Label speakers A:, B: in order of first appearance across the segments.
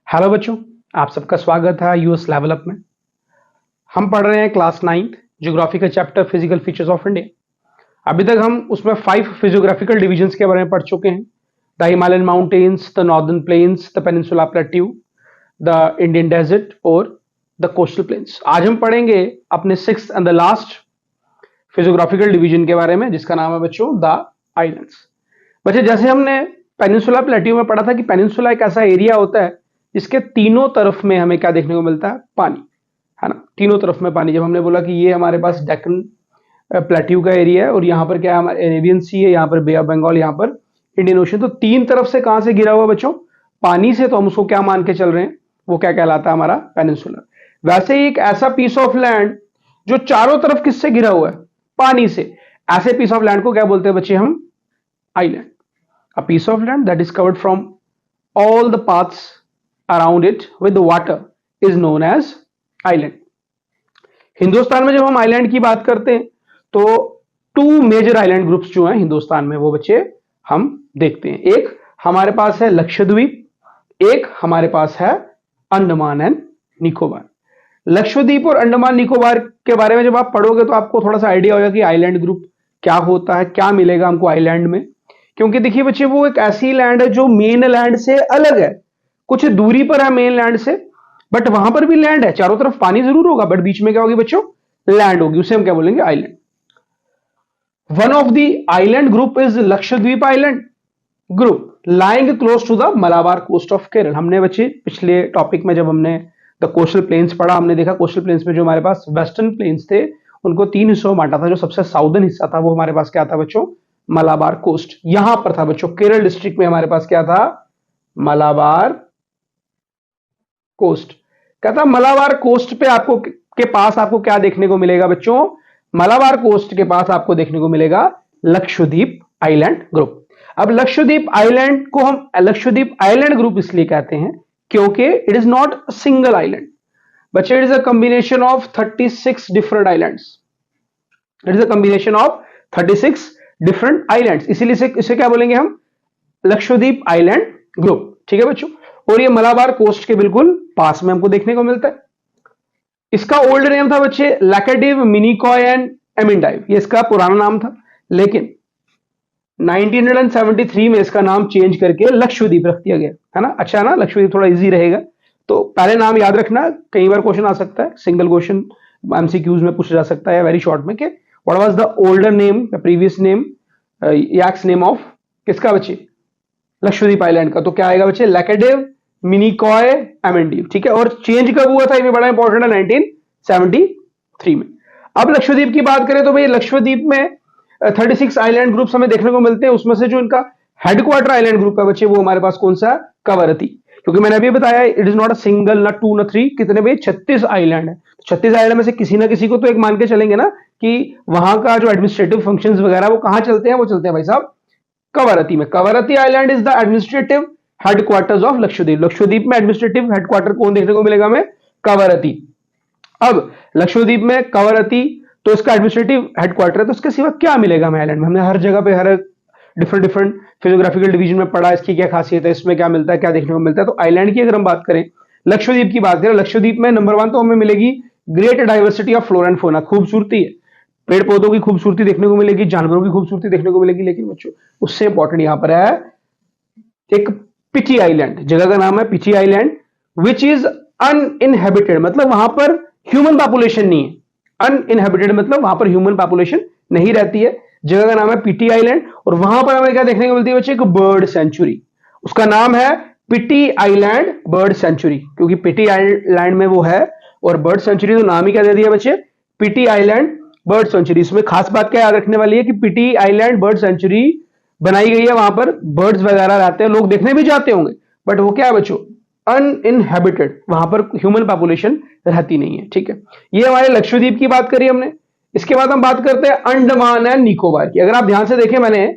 A: Hello बच्चों, आप सबका स्वागत है यूएस लेवल अप में। हम पढ़ रहे हैं क्लास 9th ज्योग्राफी का chapter physical features of India. अभी तक हम उसमें 5 फिजियोग्राफिकल डिवीजन्स के बारे में पढ़ चुके हैं। The Himalayan mountains, the northern plains, the peninsula plateau, the Indian desert और द कोस्टल प्लेन्स। आज हम पढ़ेंगे अपने 6th and the last physiographical division के बारे में, जिसका नाम है बच्चों द आइलैंड्स। बच्चे, जैसे हमने पेनिनसुला प्लेट्यू में पढ़ा था कि पेनिनसुला एक ऐसा एरिया होता है जिसके तीनों तरफ में हमें क्या देखने को मिलता है, पानी, है ना। तीनों तरफ में पानी। जब हमने बोला कि ये हमारे पास डेक्कन प्लेट्यू का एरिया है और यहाँ पर क्या है, अरेबियन सी है, यहाँ पर बे ऑफ बंगाल, यहाँ पर इंडियन ओशन। तो तीन तरफ से कहां से घिरा हुआ बच्चों, पानी से। तो हम उसको क्या मान के चल रहे हैं, वो क्या कहलाता है, हमारा पेनिनसुला। वैसे ही एक ऐसा पीस ऑफ लैंड जो चारों तरफ किससे घिरा हुआ है, पानी से, ऐसे पीस ऑफ लैंड को क्या बोलते हैं बच्चे हम, island. A piece of land that is covered from all the paths around it with the water is known as island। Hindustan में जब हम आइलैंड की बात करते हैं तो 2 मेजर आइलैंड ग्रुप्स जो हैं हिंदुस्तान में, वो बच्चे हम देखते हैं। एक हमारे पास है लक्षद्वीप, एक हमारे पास है अंडमान एंड निकोबार। लक्षद्वीप और अंडमान निकोबार के बारे में जब आप पढ़ोगे तो आपको थोड़ा सा आइडिया होगा कि आइलैंड ग्रुप क्या होता है, क्या मिलेगा हमको आइलैंड में। क्योंकि देखिए बच्चे, वो एक ऐसी लैंड है जो मेन लैंड से अलग है, कुछ दूरी पर है मेन लैंड से, बट वहां पर भी लैंड है, चारों तरफ पानी जरूर होगा, बट बीच में क्या होगी बच्चों, लैंड होगी। उसे हम क्या बोलेंगे, island. One of the island group is Lakshadweep island group lying close to the Malabar coast of Kerala. हमने बच्चे पिछले टॉपिक में जब हमने द कोस्टल प्लेन्स पढ़ा, हमने देखा कोस्टल प्लेन्स में जो हमारे पास वेस्टर्न प्लेन्स थे उनको 3 हिस्सों में बांटा था। जो सबसे साउदर्न हिस्सा था वो हमारे पास क्या था बच्चों, मलाबार कोस्ट। यहां पर था बच्चों, केरल डिस्ट्रिक्ट में हमारे पास क्या था, मलाबार कोस्ट। कहता मलाबार कोस्ट पे आपको के पास आपको क्या देखने को मिलेगा बच्चों, मलाबार कोस्ट के पास आपको देखने को मिलेगा लक्षद्वीप आइलैंड ग्रुप। अब लक्षद्वीप आइलैंड को हम लक्षद्वीप आइलैंड ग्रुप इसलिए कहते हैं क्योंकि it is not single island बच्चे, it is a combination of 36 different islands. It is a combination of 36 different islands, इसीलिए इसे क्या बोलेंगे हम, लक्षद्वीप आइलैंड ग्रुप। ठीक है बच्चों, और ये मलाबार कोस्ट के बिल्कुल पास में हमको देखने को मिलता है। इसका ओल्ड नेम था बच्चे लैकेडिव, मिनिकॉय एंड एमिंडाइव, ये इसका पुराना नाम था। लेकिन 1973 में इसका नाम चेंज करके लक्षद्वीप रख दिया गया, है ना। अच्छा है ना, लक्षद्वीप थोड़ा इजी रहेगा। तो पहले नाम याद रखना, कई बार क्वेश्चन आ सकता है, सिंगल क्वेश्चन एमसीक्यूज में पूछा जा सकता है वेरी शॉर्ट में, कि what was the older name, the previous name, x name of किसका बच्चे, लक्षद्वीप आइलैंड का। तो क्या आएगा बच्चे, लैकेडिव, मिनिकॉय, एमेंडिव। ठीक है, और चेंज कब हुआ था ये भी बड़ा इंपॉर्टेंट है, 1973 में। अब लक्षद्वीप की बात करें तो भाई लक्षद्वीप में 36 आइलैंड ग्रुप्स हमें देखने को मिलते हैं। उसमें से जो इनका हेडक्वार्टर आइलैंड ग्रुप है बच्चे, वो हमारे पास कौन सा है, कवरत्ती। क्योंकि मैंने अभी बताया it is not a single, ना 2 ना 3, कितने भाई 36 आइलैंड है। 36 आइलैंड में से किसी ना किसी को तो एक मान के चलेंगे ना कि वहां का जो एडमिनिस्ट्रेटिव फंक्शंस वगैरह वो कहां चलते हैं, वो चलते हैं भाई साहब कवरत्ती में। Kavaratti island is the administrative headquarters of Lakshadweep. Lakshadweep में एडमिनिस्ट्रेटिव हेडक्वार्टर कौन देखने को मिलेगा हमें, कवरत्ती। अब लक्षद्वीप में कवरत्ती तो इसका एडमिनिस्ट्रेटिव हेडक्वार्टर है, तो इसके सिवा क्या मिलेगा हमें आइलैंड में। हमने हर जगह पे हर डिफरेंट फिजियोग्राफिकल डिवीजन में पढ़ा, इसकी क्या खासियत है, इसमें क्या मिलता है, क्या देखने को मिलता है। तो आइलैंड की अगर हम बात करें, लक्षद्वीप की बात करें, लक्षद्वीप में नंबर 1 तो हमें मिलेगी great diversity of flora and fauna, खूबसूरती है, पेड़ पौधों की खूबसूरती देखने को मिलेगी, जानवरों की खूबसूरती देखने को मिलेगी। लेकिन बच्चों उससे इंपॉर्टेंट यहां पर है एक पिटी आइलैंड, जगह का नाम है पिटी आइलैंड, विच इज अनइनहेबिटेड, मतलब वहां पर ह्यूमन पॉपुलेशन नहीं है। अनइनहेबिटेड मतलब वहां पर ह्यूमन पॉपुलेशन नहीं रहती है। जगह का नाम है पिटी आइलैंड, और वहां पर हमें क्या देखने को मिलती है बच्चे, एक बर्ड सेंचुरी। उसका नाम है पिटी आइलैंड बर्ड सेंचुरी, क्योंकि पिटी आइलैंड में वो है, और बर्ड सेंचुरी तो नाम ही क्या दे दिया बच्चे, पिटी आइलैंड बर्ड सेंचुरी। इसमें खास बात क्या याद रखने वाली है कि पिटी आइलैंड बर्ड सेंचुरी बनाई गई है, वहां पर बर्ड्स वगैरह रहते हैं, लोग देखने भी जाते होंगे, बट वो क्या है बच्चों, अनइनहेबिटेड, वहां पर ह्यूमन पॉपुलेशन रहती नहीं है। ठीक है, ये हमारे लक्षद्वीप की बात करी हमने। इसके बाद हम बात करते हैं अंडमान एंड निकोबार की। अगर आप ध्यान से देखें, मैंने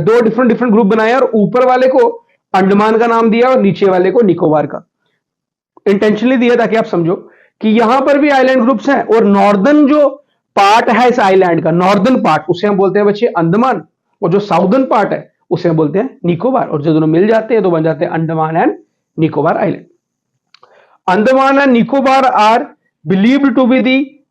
A: 2 डिफरेंट ग्रुप बनाए और ऊपर वाले को अंडमान का नाम दिया और नीचे वाले को निकोबार का, इंटेंशनली दिया ताकि आप समझो कि यहां पर भी आइलैंड ग्रुप्स हैं, और नॉर्दर्न जो पार्ट है इस आइलैंड का, नॉर्दर्न पार्ट, उसे हम बोलते हैं बच्चे अंडमान, और जो साउदर्न पार्ट है उसे हम बोलते हैं निकोबार। और जो दोनों मिल जाते हैं तो बन जाते हैं Andaman and Nicobar island. Andaman and Nicobar are believed to be the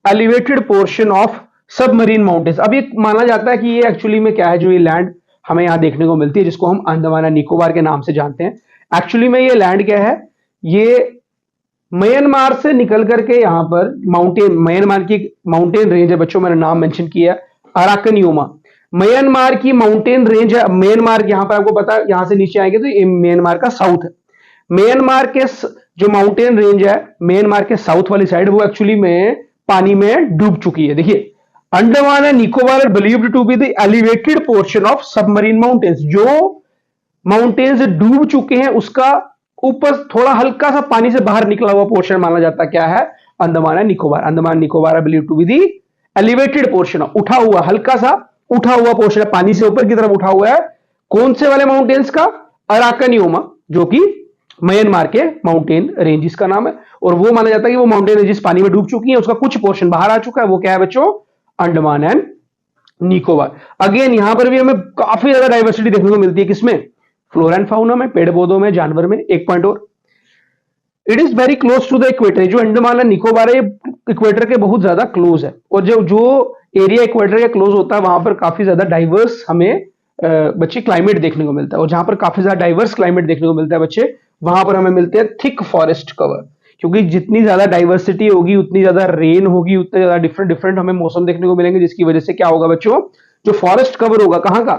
A: elevated portion of submarine mountains. अब ये माना जाता है कि ये एक्चुअली में क्या है, जो ये लैंड हमें यहां देखने को मिलती है जिसको हम अंडमान एंड निकोबार के नाम से जानते हैं, एक्चुअली में ये लैंड क्या है, ये म्यांमार से निकल करके यहां पर माउंटेन, म्यांमार की माउंटेन रेंज है बच्चों, मैंने नाम मेंशन किया अराकनियोमा, म्यांमार की माउंटेन रेंज है। म्यांमार यहां पर आपको पता है, यहां से नीचे आएंगे तो ये म्यांमार का साउथ है। म्यांमार के जो माउंटेन रेंज है म्यांमार के साउथ वाली साइड, वो एक्चुअली में पानी में डूब चुकी है। देखिए, Andaman and Nicobar believed to be the elevated portion of submarine mountains. जो माउंटेन्स डूब चुके हैं उसका ऊपर थोड़ा हल्का सा पानी से बाहर निकला हुआ पोर्शन माना जाता क्या है, Andaman and Nicobar. Andaman Nicobar believe to be the elevated portion, उठा हुआ, हल्का सा उठा हुआ पोर्शन है, पानी से ऊपर की तरफ उठा हुआ है। कौन से वाले माउंटेन्स का, अराकनियोमा, जो कि म्यांमार के माउंटेन रेंजेस का नाम है, और वो माना जाता है कि वो माउंटेन रेंजेस पानी में डूब चुकी हैं, उसका कुछ पोर्शन बाहर आ चुका है, वो क्या है बच्चों, अंडमान एंड निकोबार। अगेन यहां पर भी हमें काफी ज्यादा डाइवर्सिटी देखने को मिलती है, किसमें, फ्लोरा एंड फाउना में, पेड़ पौधों में, जानवर में। एक पॉइंट और, it is very close to the equator. जो अंडमान एंड निकोबार है इक्वेटर के बहुत ज्यादा क्लोज है, और जो एरिया इक्वेटर के क्लोज होता है वहां पर काफी ज्यादा डाइवर्स हमें बच्चे क्लाइमेट देखने को मिलता है, और जहां पर काफी ज्यादा डाइवर्स क्लाइमेट देखने को मिलता है बच्चे, वहां पर हमें मिलते हैं थिक फॉरेस्ट कवर। क्योंकि जितनी ज्यादा डाइवर्सिटी होगी उतनी ज्यादा रेन होगी, उतने ज्यादा डिफरेंट डिफरेंट हमें मौसम देखने को मिलेंगे, जिसकी वजह से क्या होगा बच्चों, जो फॉरेस्ट कवर होगा कहां का,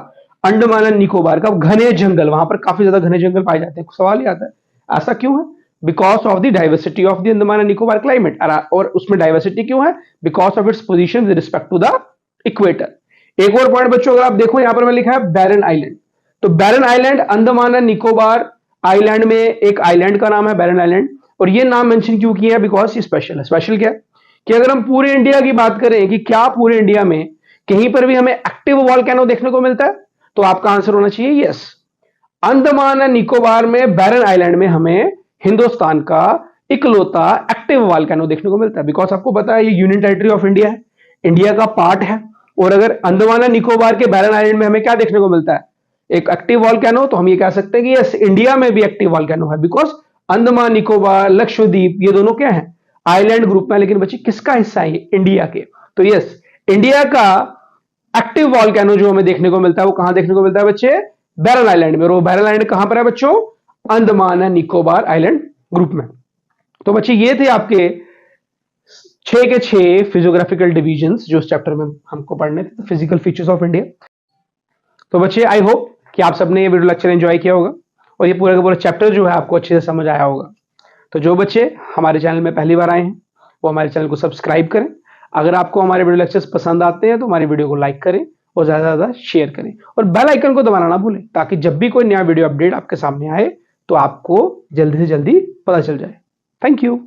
A: अंडमान एंड निकोबार का, घने जंगल, वहां पर काफी ज्यादा घने जंगल पाए जाते हैं। सवाल ही आता है ऐसा क्यों है, because of the diversity of the Andaman and Nicobar climate. और उसमें डाइवर्सिटी क्यों है, because of its position with respect to the equator. एक और पॉइंट बच्चों, अगर आप देखो यहां पर मैं लिखा है बैरन आइलैंड, तो Barren Island Andaman and Nicobar island में एक आइलैंड का नाम है बैरन आइलैंड। और ये नाम मेंशन क्यों किया है, बिकॉज ये स्पेशल है। स्पेशल क्या है कि अगर हम पूरे इंडिया की बात करें कि क्या पूरे इंडिया में कहीं पर भी हमें एक्टिव वॉल्केनो देखने को मिलता है, तो आपका आंसर होना चाहिए यस। अंडमान एंड निकोबार में बैरन आइलैंड में हमें हिंदुस्तान का इकलौता एक्टिव वॉल्केनो देखने को मिलता है, बिकॉज आपको पता है ये यूनियन टेरिटरी ऑफ इंडिया है, इंडिया का पार्ट है। और अगर अंडमान एंड निकोबार के बैरन आइलैंड में हमें क्या देखने को मिलता है, एक एक्टिव वॉल्केनो, तो हम ये कह सकते हैं कि यस इंडिया में भी एक्टिव वॉल्केनो है, बिकॉज अंडमान निकोबार, लक्षद्वीप, ये दोनों क्या है, आइलैंड ग्रुप में। लेकिन बच्चे किसका हिस्सा है ये, इंडिया के। तो यस, इंडिया का एक्टिव वॉल्केनो जो हमें देखने को मिलता है वो कहां देखने को मिलता है बच्चे, बैरन आइलैंड में। और वो बैरन आइलैंड कहां पर है बच्चों, Andaman and Nicobar island group में। तो बच्चे ये थे आपके 6 के 6 फिजियोग्राफिकल डिविजन्स जो इस चैप्टर में हमको पढ़ने थे, फिजिकल फीचर्स ऑफ इंडिया। तो बच्चे आई होप कि आप सबने ये वीडियो लेक्चर एंजॉय किया होगा, और ये पूरा का पूरा चैप्टर जो है आपको अच्छे से समझ आया होगा। तो जो बच्चे हमारे चैनल में पहली बार आए हैं वो हमारे चैनल को सब्सक्राइब करें। अगर आपको हमारे वीडियो लेक्चर्स पसंद आते हैं तो हमारी वीडियो को लाइक करें और ज्यादा से ज्यादा शेयर करें, और बेल आइकन को दबाना ना भूलें, ताकि जब भी कोई नया वीडियो अपडेट आपके सामने आए तो आपको जल्दी से जल्दी पता चल जाए। Thank you.